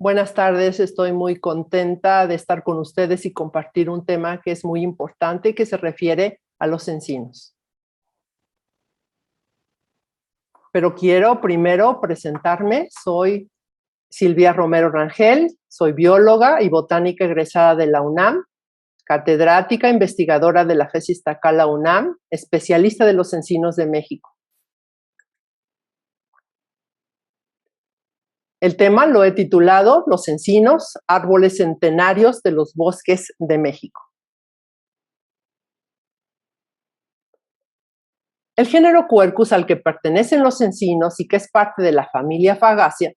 Buenas tardes, estoy muy contenta de estar con ustedes y compartir un tema que es muy importante que se refiere a los encinos. Pero quiero primero presentarme, soy Silvia Romero Rangel, soy bióloga y botánica egresada de la UNAM, catedrática, investigadora de la FES Iztacala UNAM, especialista de los encinos de México. El tema lo he titulado Los encinos, árboles centenarios de los bosques de México. El género Quercus al que pertenecen los encinos y que es parte de la familia Fagácea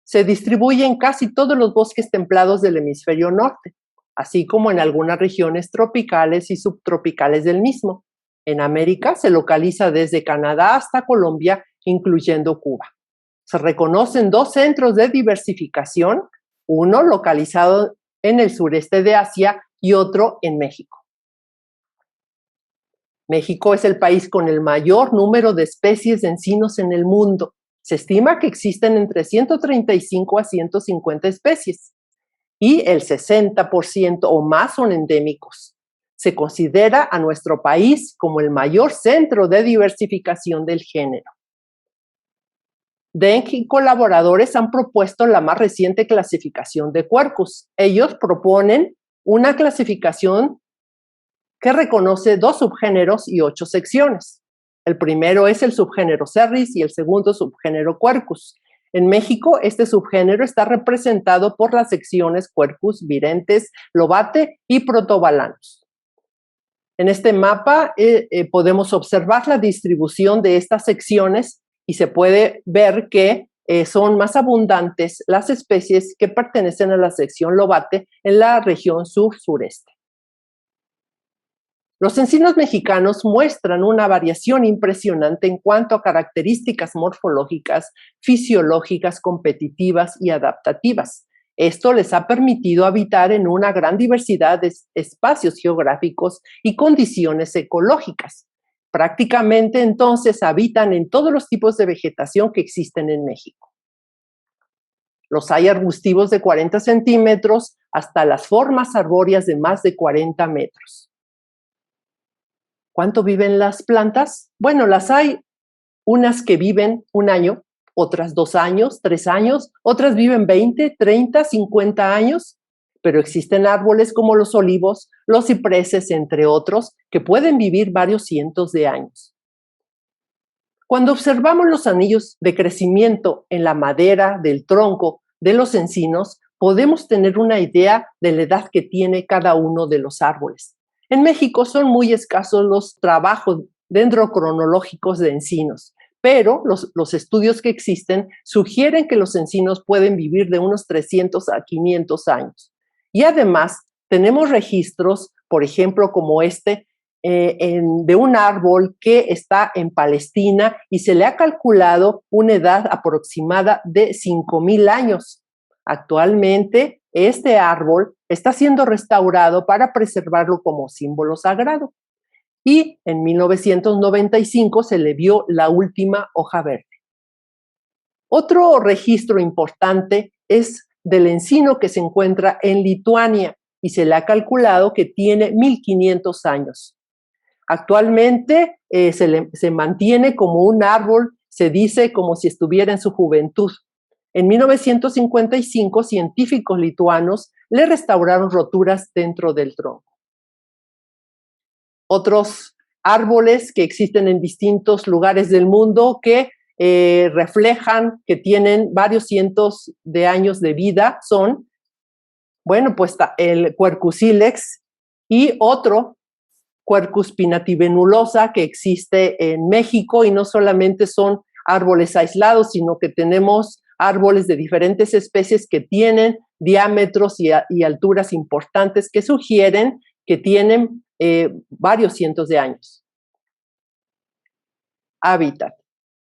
se distribuye en casi todos los bosques templados del hemisferio norte, así como en algunas regiones tropicales y subtropicales del mismo. En América se localiza desde Canadá hasta Colombia, incluyendo Cuba. Se reconocen dos centros de diversificación, uno localizado en el sureste de Asia y otro en México. México es el país con el mayor número de especies de encinos en el mundo. Se estima que existen entre 135 a 150 especies y el 60% o más son endémicos. Se considera a nuestro país como el mayor centro de diversificación del género. Deng y colaboradores han propuesto la más reciente clasificación de Quercus. Ellos proponen una clasificación que reconoce 2 subgéneros y 8 secciones. El primero es el subgénero Cerris y el segundo subgénero Quercus. En México, este subgénero está representado por las secciones Quercus, Virentes, Lobate y Protobalanus. En este mapa podemos observar la distribución de estas secciones y se puede ver que son más abundantes las especies que pertenecen a la sección Lobate en la región sur-sureste. Los encinos mexicanos muestran una variación impresionante en cuanto a características morfológicas, fisiológicas, competitivas y adaptativas. Esto les ha permitido habitar en una gran diversidad de espacios geográficos y condiciones ecológicas. Prácticamente entonces habitan en todos los tipos de vegetación que existen en México. Los hay arbustivos de 40 centímetros hasta las formas arbóreas de más de 40 metros. ¿Cuánto viven las plantas? Bueno, las hay unas que viven 1 año, otras 2 años, 3 años, otras viven 20, 30, 50 años, pero existen árboles como los olivos, los cipreses, entre otros, que pueden vivir varios cientos de años. Cuando observamos los anillos de crecimiento en la madera del tronco de los encinos, podemos tener una idea de la edad que tiene cada uno de los árboles. En México son muy escasos los trabajos dendrocronológicos de encinos, pero los estudios que existen sugieren que los encinos pueden vivir de unos 300 a 500 años. Y además tenemos registros, por ejemplo, como de un árbol que está en Palestina y se le ha calculado una edad aproximada de 5,000 años. Actualmente, este árbol está siendo restaurado para preservarlo como símbolo sagrado. Y en 1995 se le vio la última hoja verde. Otro registro importante es del encino que se encuentra en Lituania y se le ha calculado que tiene 1500 años. Actualmente se mantiene como un árbol, se dice como si estuviera en su juventud. En 1955, científicos lituanos le restauraron roturas dentro del tronco. Otros árboles que existen en distintos lugares del mundo que reflejan que tienen varios cientos de años de vida son, bueno, pues el Quercus ilex y otro Quercus pinnativenulosa que existe en México, y no solamente son árboles aislados, sino que tenemos árboles de diferentes especies que tienen diámetros y alturas importantes que sugieren que tienen varios cientos de años. Hábitat.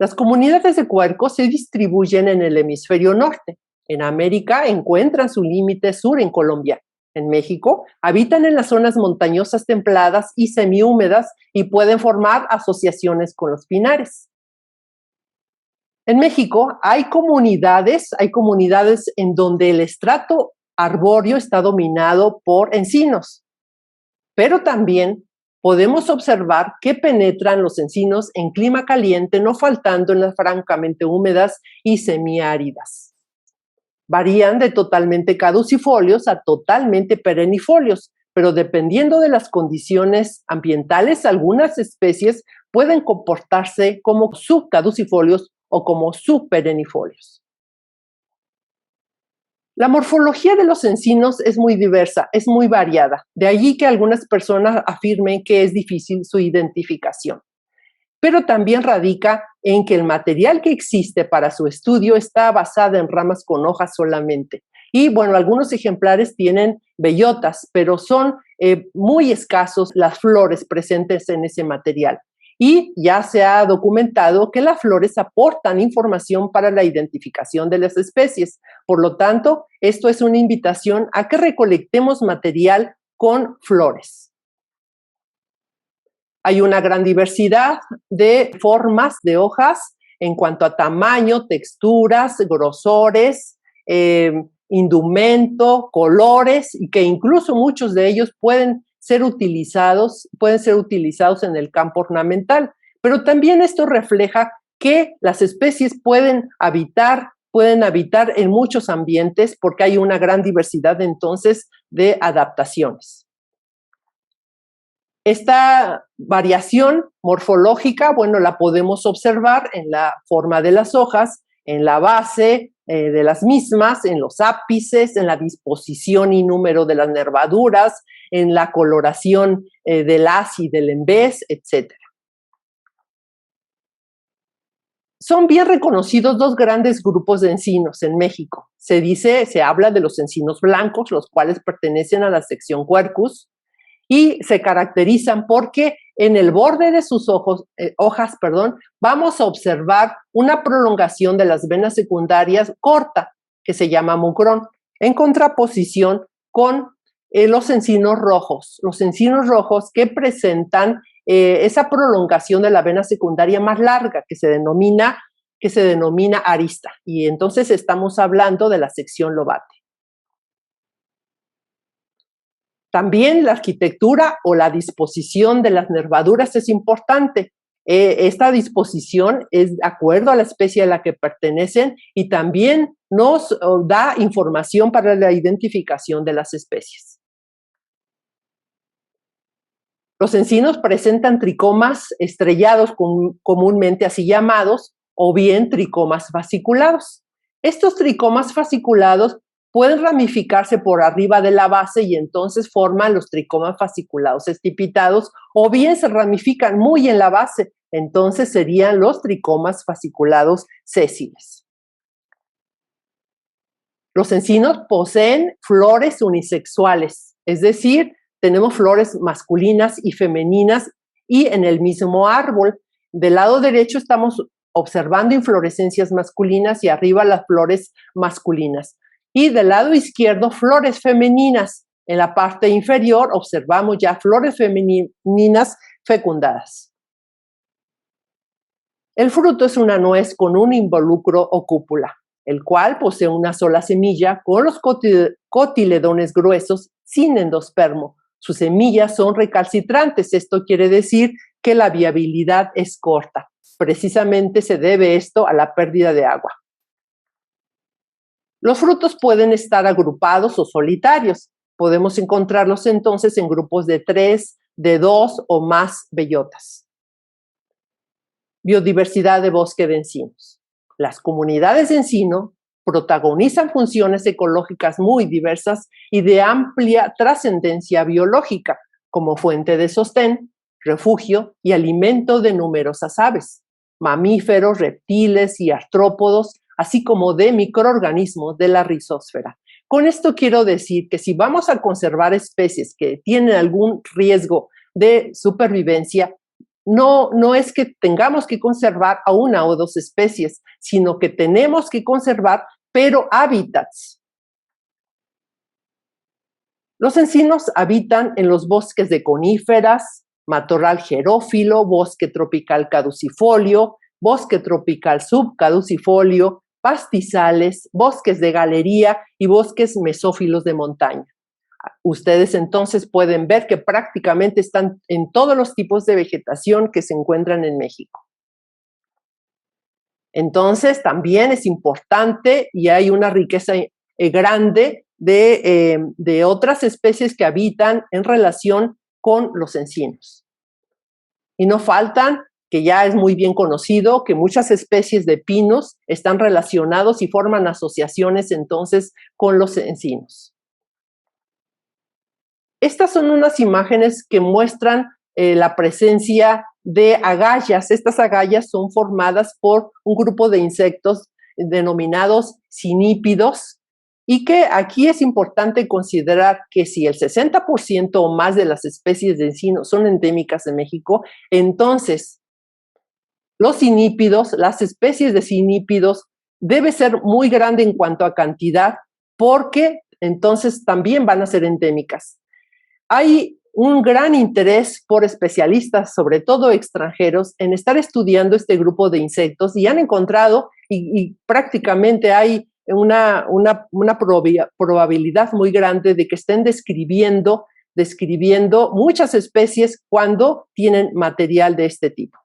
Las comunidades de Quercus se distribuyen en el hemisferio norte. En América encuentran su límite sur en Colombia. En México habitan en las zonas montañosas templadas y semihúmedas y pueden formar asociaciones con los pinares. En México hay comunidades en donde el estrato arbóreo está dominado por encinos, pero también podemos observar que penetran los encinos en clima caliente, no faltando en las francamente húmedas y semiáridas. Varían de totalmente caducifolios a totalmente perennifolios, pero dependiendo de las condiciones ambientales, algunas especies pueden comportarse como subcaducifolios o como subperennifolios. La morfología de los encinos es muy diversa, es muy variada. De allí que algunas personas afirmen que es difícil su identificación. Pero también radica en que el material que existe para su estudio está basado en ramas con hojas solamente. Y bueno, algunos ejemplares tienen bellotas, pero son muy escasos las flores presentes en ese material. Y ya se ha documentado que las flores aportan información para la identificación de las especies. Por lo tanto, esto es una invitación a que recolectemos material con flores. Hay una gran diversidad de formas de hojas en cuanto a tamaño, texturas, grosores, indumento, colores, y que incluso muchos de ellos pueden ser utilizados en el campo ornamental. Pero también esto refleja que las especies pueden habitar en muchos ambientes porque hay una gran diversidad entonces de adaptaciones. Esta variación morfológica, bueno, la podemos observar en la forma de las hojas, en la base de las mismas, en los ápices, en la disposición y número de las nervaduras, en la coloración del haz y del embés, etc. Son bien reconocidos dos grandes grupos de encinos en México. Se habla de los encinos blancos, los cuales pertenecen a la sección Quercus, y se caracterizan porque en el borde de sus hojas, vamos a observar una prolongación de las venas secundarias corta, que se llama mucrón, en contraposición con los encinos rojos que presentan esa prolongación de la vena secundaria más larga, que se denomina arista, y entonces estamos hablando de la sección lobate. También la arquitectura o la disposición de las nervaduras es importante. Esta disposición es de acuerdo a la especie a la que pertenecen y también nos da información para la identificación de las especies. Los encinos presentan tricomas estrellados, comúnmente así llamados, o bien tricomas fasciculados. Estos tricomas fasciculados pueden ramificarse por arriba de la base y entonces forman los tricomas fasciculados estipitados, o bien se ramifican muy en la base, entonces serían los tricomas fasciculados sésiles. Los encinos poseen flores unisexuales, es decir, tenemos flores masculinas y femeninas y en el mismo árbol. Del lado derecho estamos observando inflorescencias masculinas y arriba las flores masculinas. Y del lado izquierdo, flores femeninas. En la parte inferior observamos ya flores femeninas fecundadas. El fruto es una nuez con un involucro o cúpula, el cual posee una sola semilla con los cotiledones gruesos sin endospermo. Sus semillas son recalcitrantes. Esto quiere decir que la viabilidad es corta. Precisamente se debe esto a la pérdida de agua. Los frutos pueden estar agrupados o solitarios. Podemos encontrarlos entonces en grupos de 3, de 2 o más bellotas. Biodiversidad de bosque de encinos. Las comunidades de encino protagonizan funciones ecológicas muy diversas y de amplia trascendencia biológica, como fuente de sostén, refugio y alimento de numerosas aves, mamíferos, reptiles y artrópodos, así como de microorganismos de la rizósfera. Con esto quiero decir que si vamos a conservar especies que tienen algún riesgo de supervivencia, no es que tengamos que conservar a una o dos especies, sino que tenemos que conservar, pero hábitats. Los encinos habitan en los bosques de coníferas, matorral xerófilo, bosque tropical caducifolio, bosque tropical subcaducifolio, pastizales, bosques de galería y bosques mesófilos de montaña. Ustedes entonces pueden ver que prácticamente están en todos los tipos de vegetación que se encuentran en México. Entonces también es importante y hay una riqueza grande de otras especies que habitan en relación con los encinos. Y no faltan, que ya es muy bien conocido, que muchas especies de pinos están relacionados y forman asociaciones entonces con los encinos. Estas son unas imágenes que muestran la presencia de agallas. Estas agallas son formadas por un grupo de insectos denominados cinípidos, y que aquí es importante considerar que si el 60% o más de las especies de encino son endémicas de México, entonces los cinípidos, las especies de cinípidos, debe ser muy grande en cuanto a cantidad, porque entonces también van a ser endémicas. Hay un gran interés por especialistas, sobre todo extranjeros, en estar estudiando este grupo de insectos, y han encontrado, y prácticamente hay una probabilidad muy grande de que estén describiendo muchas especies cuando tienen material de este tipo.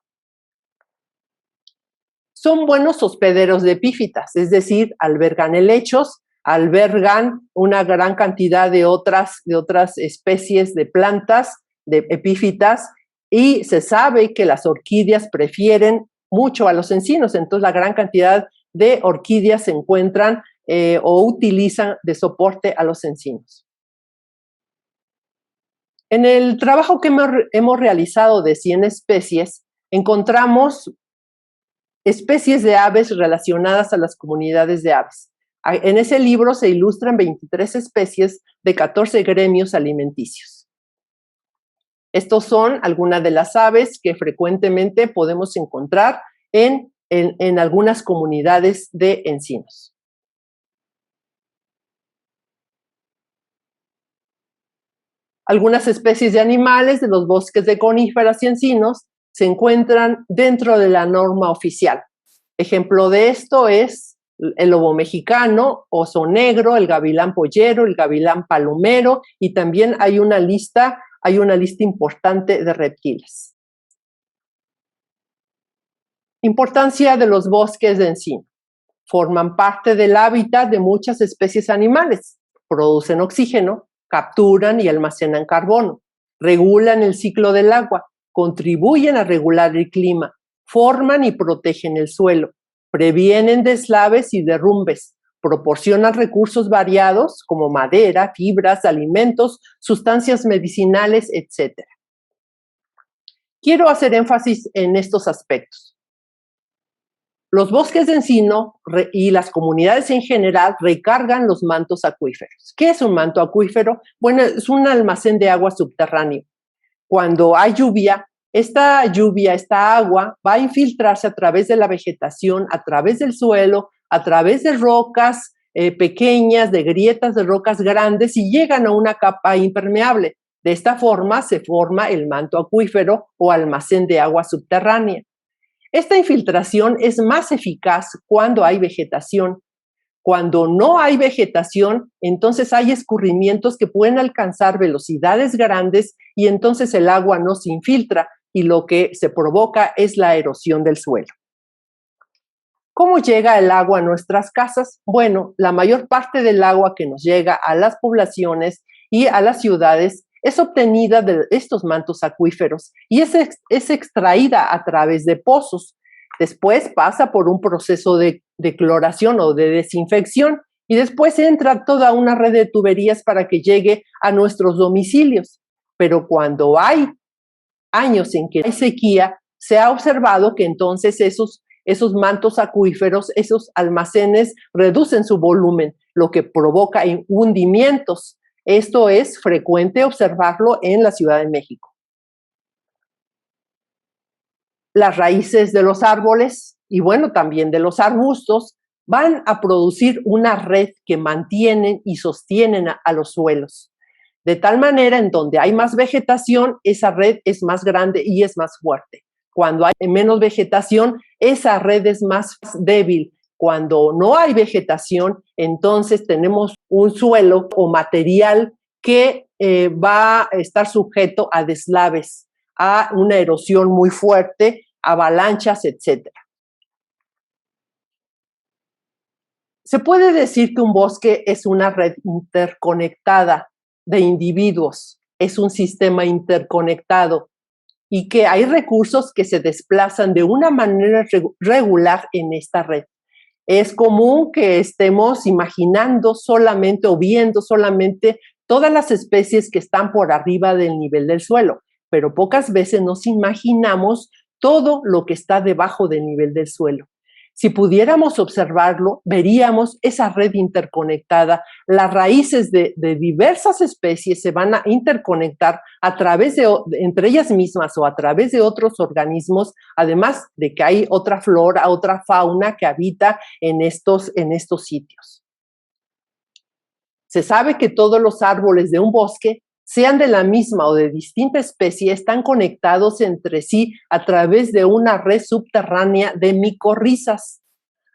Son buenos hospederos de epífitas, es decir, albergan helechos, albergan una gran cantidad de otras especies de plantas, de epífitas, y se sabe que las orquídeas prefieren mucho a los encinos, entonces la gran cantidad de orquídeas se encuentran o utilizan de soporte a los encinos. En el trabajo que hemos realizado de 100 especies, encontramos especies de aves relacionadas a las comunidades de aves. En ese libro se ilustran 23 especies de 14 gremios alimenticios. Estos son algunas de las aves que frecuentemente podemos encontrar en algunas comunidades de encinos. Algunas especies de animales de los bosques de coníferas y encinos se encuentran dentro de la norma oficial. Ejemplo de esto es el lobo mexicano, oso negro, el gavilán pollero, el gavilán palomero, y también hay una lista importante de reptiles. Importancia de los bosques de encino. Forman parte del hábitat de muchas especies animales, producen oxígeno, capturan y almacenan carbono, regulan el ciclo del agua, contribuyen a regular el clima, forman y protegen el suelo, previenen deslaves y derrumbes, proporcionan recursos variados como madera, fibras, alimentos, sustancias medicinales, etc. Quiero hacer énfasis en estos aspectos. Los bosques de encino y las comunidades en general recargan los mantos acuíferos. ¿Qué es un manto acuífero? Bueno, es un almacén de agua subterráneo. Cuando hay lluvia, esta agua va a infiltrarse a través de la vegetación, a través del suelo, a través de rocas pequeñas, de grietas de rocas grandes, y llegan a una capa impermeable. De esta forma se forma el manto acuífero o almacén de agua subterránea. Esta infiltración es más eficaz cuando hay vegetación. Cuando no hay vegetación, entonces hay escurrimientos que pueden alcanzar velocidades grandes, y entonces el agua no se infiltra y lo que se provoca es la erosión del suelo. ¿Cómo llega el agua a nuestras casas? Bueno, la mayor parte del agua que nos llega a las poblaciones y a las ciudades es obtenida de estos mantos acuíferos y es extraída a través de pozos. Después pasa por un proceso de cloración o de desinfección, y después entra toda una red de tuberías para que llegue a nuestros domicilios. Pero cuando hay años en que hay sequía, se ha observado que entonces esos mantos acuíferos, esos almacenes, reducen su volumen, lo que provoca hundimientos. Esto es frecuente observarlo en la Ciudad de México. Las raíces de los árboles y bueno, también de los arbustos van a producir una red que mantienen y sostienen a los suelos. De tal manera, en donde hay más vegetación, esa red es más grande y es más fuerte. Cuando hay menos vegetación, esa red es más débil. Cuando no hay vegetación, entonces tenemos un suelo o material que va a estar sujeto a deslaves, a una erosión muy fuerte, avalanchas, etc. Se puede decir que un bosque es una red interconectada de individuos, es un sistema interconectado y que hay recursos que se desplazan de una manera regular en esta red. Es común que estemos imaginando solamente o viendo solamente todas las especies que están por arriba del nivel del suelo, pero pocas veces nos imaginamos todo lo que está debajo del nivel del suelo. Si pudiéramos observarlo, veríamos esa red interconectada. Las raíces de diversas especies se van a interconectar a través entre ellas mismas o a través de otros organismos, además de que hay otra flora, otra fauna que habita en estos sitios. Se sabe que todos los árboles de un bosque, sean de la misma o de distinta especie, están conectados entre sí a través de una red subterránea de micorrizas.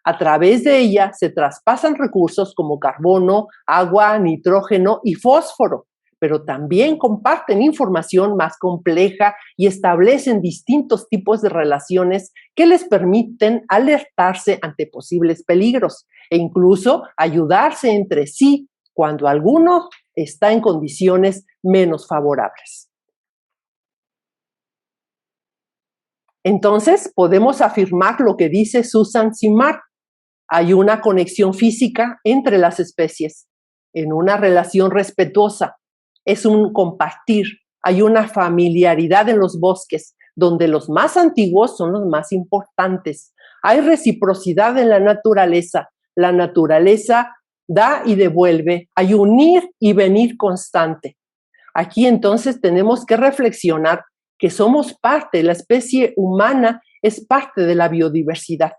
A través de ella se traspasan recursos como carbono, agua, nitrógeno y fósforo, pero también comparten información más compleja y establecen distintos tipos de relaciones que les permiten alertarse ante posibles peligros e incluso ayudarse entre sí cuando alguno está en condiciones menos favorables. Entonces, podemos afirmar lo que dice Susan Simard. Hay una conexión física entre las especies, en una relación respetuosa. Es un compartir, hay una familiaridad en los bosques, donde los más antiguos son los más importantes. Hay reciprocidad en la naturaleza da y devuelve, hay un ir y venir constante. Aquí entonces tenemos que reflexionar que somos parte, la especie humana es parte de la biodiversidad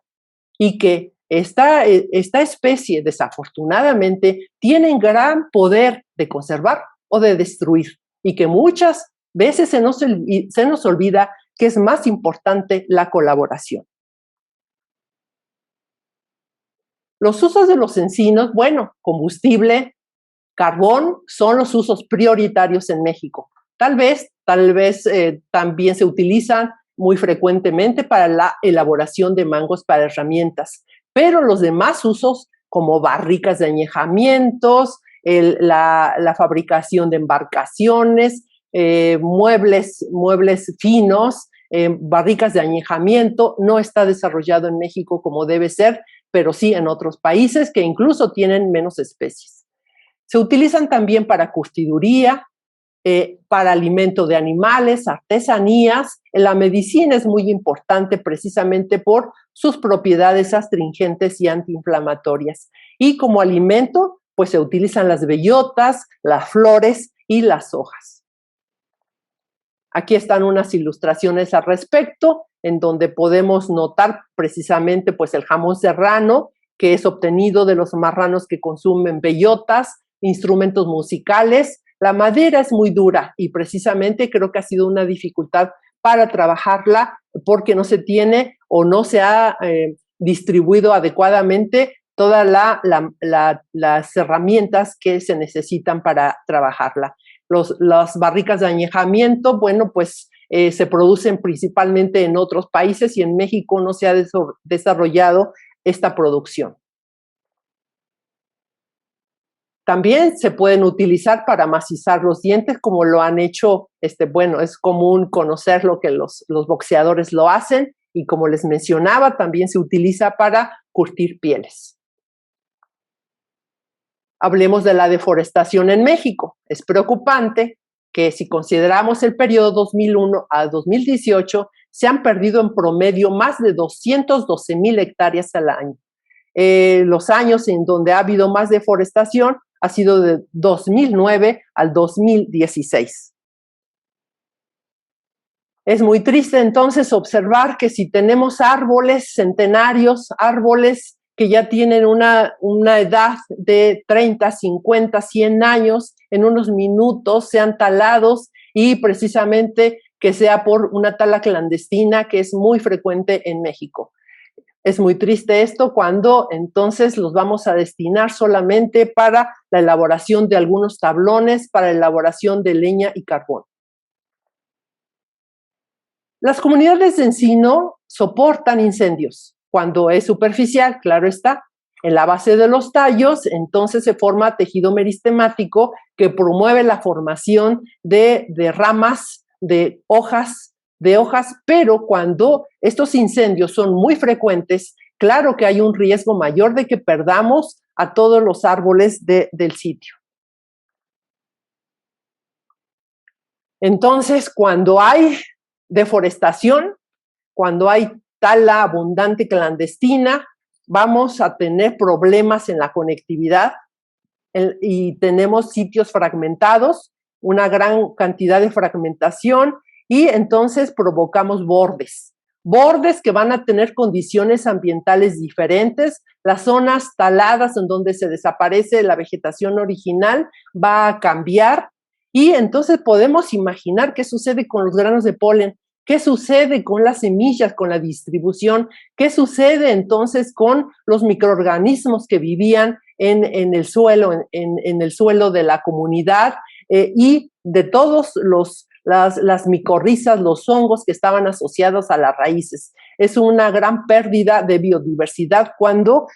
y que esta especie desafortunadamente tiene gran poder de conservar o de destruir y que muchas veces se nos olvida que es más importante la colaboración. Los usos de los encinos, bueno, combustible, carbón son los usos prioritarios en México. Tal vez también se utilizan muy frecuentemente para la elaboración de mangos para herramientas, pero los demás usos como barricas de añejamientos, la fabricación de embarcaciones, muebles finos, barricas de añejamiento, no está desarrollado en México como debe ser, pero sí en otros países que incluso tienen menos especies. Se utilizan también para curtiduría, para alimento de animales, artesanías. La medicina es muy importante precisamente por sus propiedades astringentes y antiinflamatorias. Y como alimento, pues se utilizan las bellotas, las flores y las hojas. Aquí están unas ilustraciones al respecto, en donde podemos notar precisamente pues el jamón serrano, que es obtenido de los marranos que consumen bellotas, instrumentos musicales. La madera es muy dura y precisamente creo que ha sido una dificultad para trabajarla porque no se tiene o no se ha distribuido adecuadamente todas las herramientas que se necesitan para trabajarla. Las barricas de añejamiento, bueno, pues se producen principalmente en otros países y en México no se ha desarrollado esta producción. También se pueden utilizar para macizar los dientes, como lo han hecho, bueno, es común conocer lo que los boxeadores lo hacen, y como les mencionaba, también se utiliza para curtir pieles. Hablemos de la deforestación en México. Es preocupante que si consideramos el periodo 2001 a 2018, se han perdido en promedio más de 212,000 hectáreas al año. Los años en donde ha habido más deforestación ha sido de 2009 al 2016. Es muy triste entonces observar que si tenemos árboles centenarios, árboles que ya tienen una edad de 30, 50, 100 años, en unos minutos sean talados y precisamente que sea por una tala clandestina que es muy frecuente en México. Es muy triste esto cuando entonces los vamos a destinar solamente para la elaboración de algunos tablones, para la elaboración de leña y carbón. Las comunidades de encino soportan incendios cuando es superficial, claro está. En la base de los tallos, entonces se forma tejido meristemático que promueve la formación de ramas, de hojas, pero cuando estos incendios son muy frecuentes, claro que hay un riesgo mayor de que perdamos a todos los árboles del sitio. Entonces, cuando hay deforestación, cuando hay tala abundante clandestina, vamos a tener problemas en la conectividad y tenemos sitios fragmentados, una gran cantidad de fragmentación y entonces provocamos bordes que van a tener condiciones ambientales diferentes. Las zonas taladas en donde se desaparece la vegetación original va a cambiar y entonces podemos imaginar qué sucede con los granos de polen, qué sucede con las semillas, con la distribución, qué sucede entonces con los microorganismos que vivían en el suelo, en el suelo de la comunidad y de todos las micorrizas, los hongos que estaban asociados a las raíces. Es una gran pérdida de biodiversidad cuando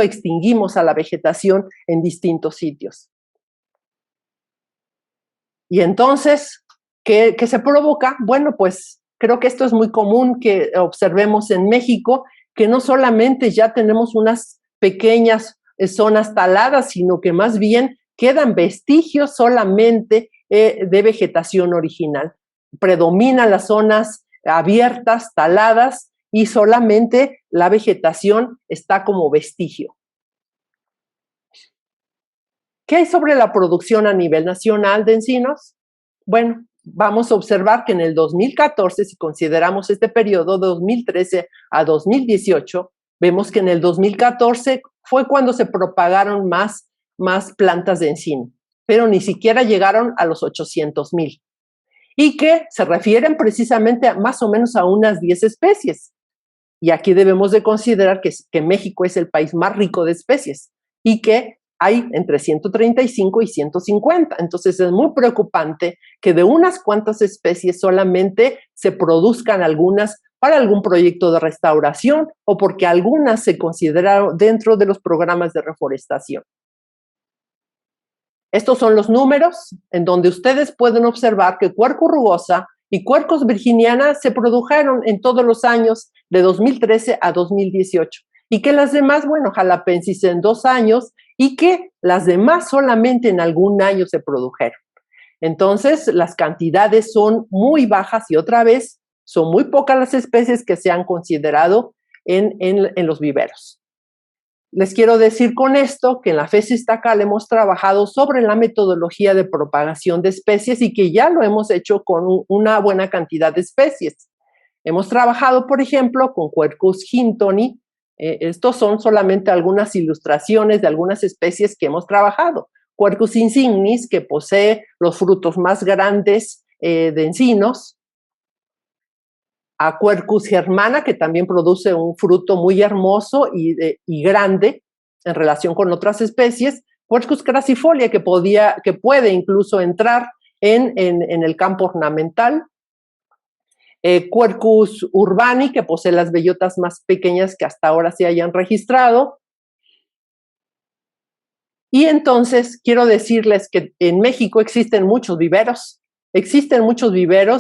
extinguimos a la vegetación en distintos sitios. Y entonces, ¿qué se provoca? Bueno, pues creo que esto es muy común que observemos en México, que no solamente ya tenemos unas pequeñas zonas taladas, sino que más bien quedan vestigios solamente de vegetación original. Predominan las zonas abiertas, taladas, y solamente la vegetación está como vestigio. ¿Qué hay sobre la producción a nivel nacional de encinos? Bueno, vamos a observar que en el 2014, si consideramos este periodo de 2013 a 2018, vemos que en el 2014 fue cuando se propagaron más plantas de encino, pero ni siquiera llegaron a los 800,000. Y que se refieren precisamente a más o menos a unas 10 especies. Y aquí debemos de considerar que México es el país más rico de especies y que hay entre 135 y 150. Entonces es muy preocupante que de unas cuantas especies solamente se produzcan algunas para algún proyecto de restauración o porque algunas se consideraron dentro de los programas de reforestación. Estos son los números en donde ustedes pueden observar que Quercus rugosa y Quercus virginiana se produjeron en todos los años de 2013 a 2018 y que las demás, bueno, Jalapensis en 2 años y que las demás solamente en algún año se produjeron. Entonces, las cantidades son muy bajas y otra vez son muy pocas las especies que se han considerado en los viveros. Les quiero decir con esto que en la FES Iztacal hemos trabajado sobre la metodología de propagación de especies y que ya lo hemos hecho con una buena cantidad de especies. Hemos trabajado, por ejemplo, con Quercus hintoni. Estos son solamente algunas ilustraciones de algunas especies que hemos trabajado. Quercus insignis, que posee los frutos más grandes de encinos. A Quercus germana, que también produce un fruto muy hermoso y grande en relación con otras especies. Quercus crassifolia, que puede incluso entrar en el campo ornamental. Quercus urbani, que posee las bellotas más pequeñas que hasta ahora se hayan registrado. Y entonces quiero decirles que en México existen muchos viveros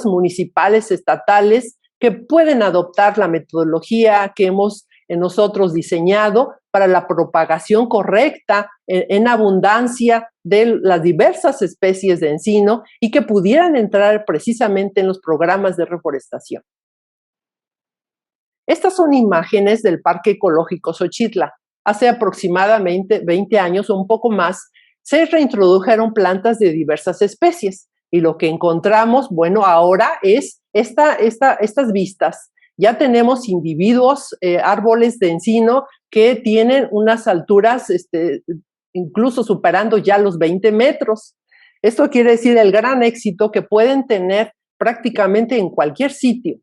municipales, estatales, que pueden adoptar la metodología que hemos nosotros diseñado para la propagación correcta en abundancia de las diversas especies de encino y que pudieran entrar precisamente en los programas de reforestación. Estas son imágenes del Parque Ecológico Xochitla. Hace aproximadamente 20 años o un poco más, se reintrodujeron plantas de diversas especies. Y lo que encontramos, bueno, ahora es estas vistas. Ya tenemos individuos, árboles de encino que tienen unas alturas incluso superando ya los 20 metros. Esto quiere decir el gran éxito que pueden tener prácticamente en cualquier sitio.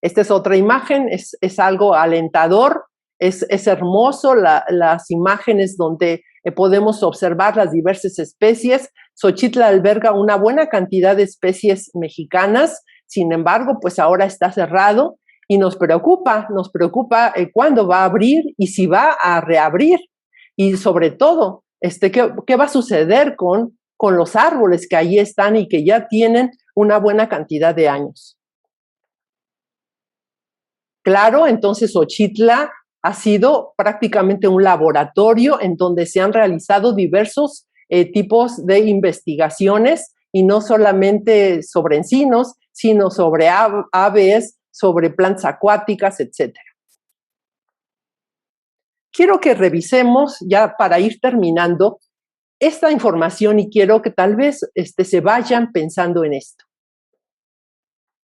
Esta es otra imagen, es algo alentador, es hermoso las imágenes donde podemos observar las diversas especies. Xochitl alberga una buena cantidad de especies mexicanas, sin embargo, pues ahora está cerrado y nos preocupa cuándo va a abrir y si va a reabrir. Y sobre todo, ¿qué va a suceder con los árboles que ahí están y que ya tienen una buena cantidad de años? Claro, entonces Xochitl ha sido prácticamente un laboratorio en donde se han realizado diversos tipos de investigaciones y no solamente sobre encinos, sino sobre aves, sobre plantas acuáticas, etc. Quiero que revisemos, ya para ir terminando, esta información y quiero que tal vez se vayan pensando en esto.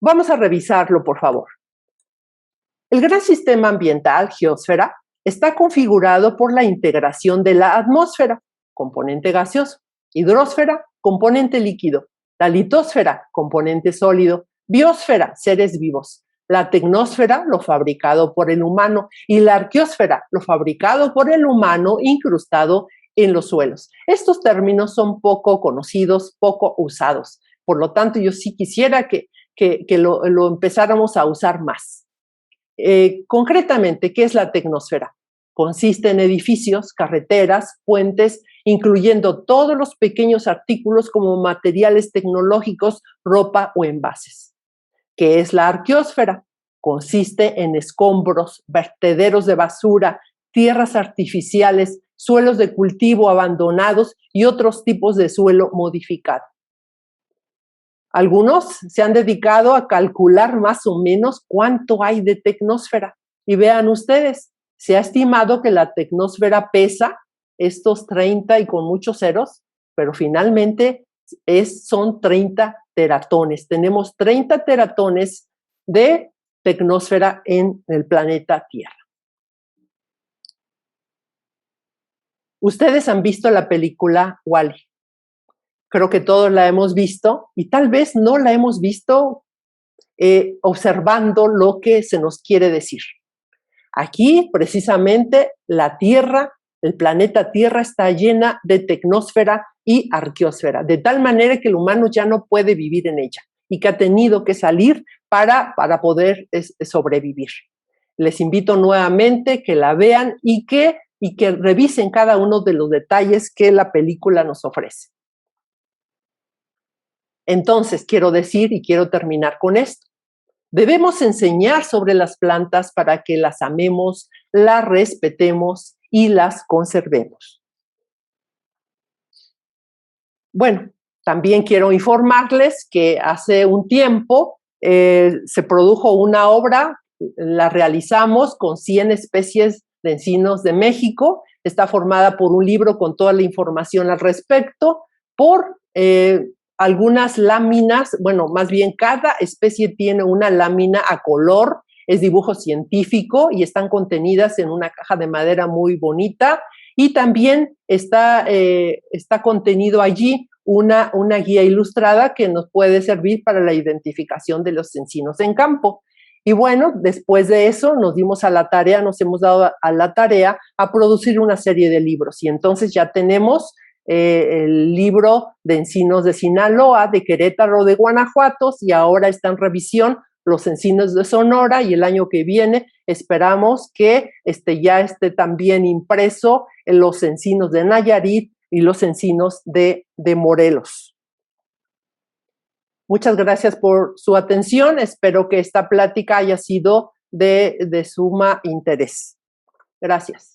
Vamos a revisarlo, por favor. El gran sistema ambiental, geósfera, está configurado por la integración de la atmósfera, componente gaseoso, hidrosfera, componente líquido, la litosfera, componente sólido, biosfera, seres vivos, la tecnosfera, lo fabricado por el humano, y la arqueósfera, lo fabricado por el humano incrustado en los suelos. Estos términos son poco conocidos, poco usados. Por lo tanto, yo sí quisiera que lo empezáramos a usar más. Concretamente, ¿qué es la tecnosfera? Consiste en edificios, carreteras, puentes, incluyendo todos los pequeños artículos como materiales tecnológicos, ropa o envases. ¿Qué es la arqueósfera? Consiste en escombros, vertederos de basura, tierras artificiales, suelos de cultivo abandonados y otros tipos de suelo modificado. Algunos se han dedicado a calcular más o menos cuánto hay de tecnosfera. Y vean ustedes, se ha estimado que la tecnosfera pesa estos 30 y con muchos ceros, pero finalmente son 30 teratones. Tenemos 30 teratones de tecnosfera en el planeta Tierra. Ustedes han visto la película WALL-E. Creo que todos la hemos visto y tal vez no la hemos visto observando lo que se nos quiere decir. Aquí, precisamente, la Tierra, el planeta Tierra está llena de tecnosfera y arqueósfera, de tal manera que el humano ya no puede vivir en ella y que ha tenido que salir para poder sobrevivir. Les invito nuevamente que la vean y que revisen cada uno de los detalles que la película nos ofrece. Entonces, quiero decir y quiero terminar con esto. Debemos enseñar sobre las plantas para que las amemos, las respetemos y las conservemos. Bueno, también quiero informarles que hace un tiempo se produjo una obra, la realizamos con 100 especies de encinos de México. Está formada por un libro con toda la información al respecto, por algunas láminas, bueno, más bien cada especie tiene una lámina a color, es dibujo científico y están contenidas en una caja de madera muy bonita y también está contenido allí una guía ilustrada que nos puede servir para la identificación de los encinos en campo. Y bueno, después de eso nos hemos dado a la tarea a producir una serie de libros y entonces ya tenemos el libro de encinos de Sinaloa, de Querétaro, de Guanajuato, y ahora está en revisión los encinos de Sonora y el año que viene esperamos que ya esté también impreso en los encinos de Nayarit y los encinos de Morelos. Muchas gracias por su atención. Espero que esta plática haya sido de suma interés. Gracias.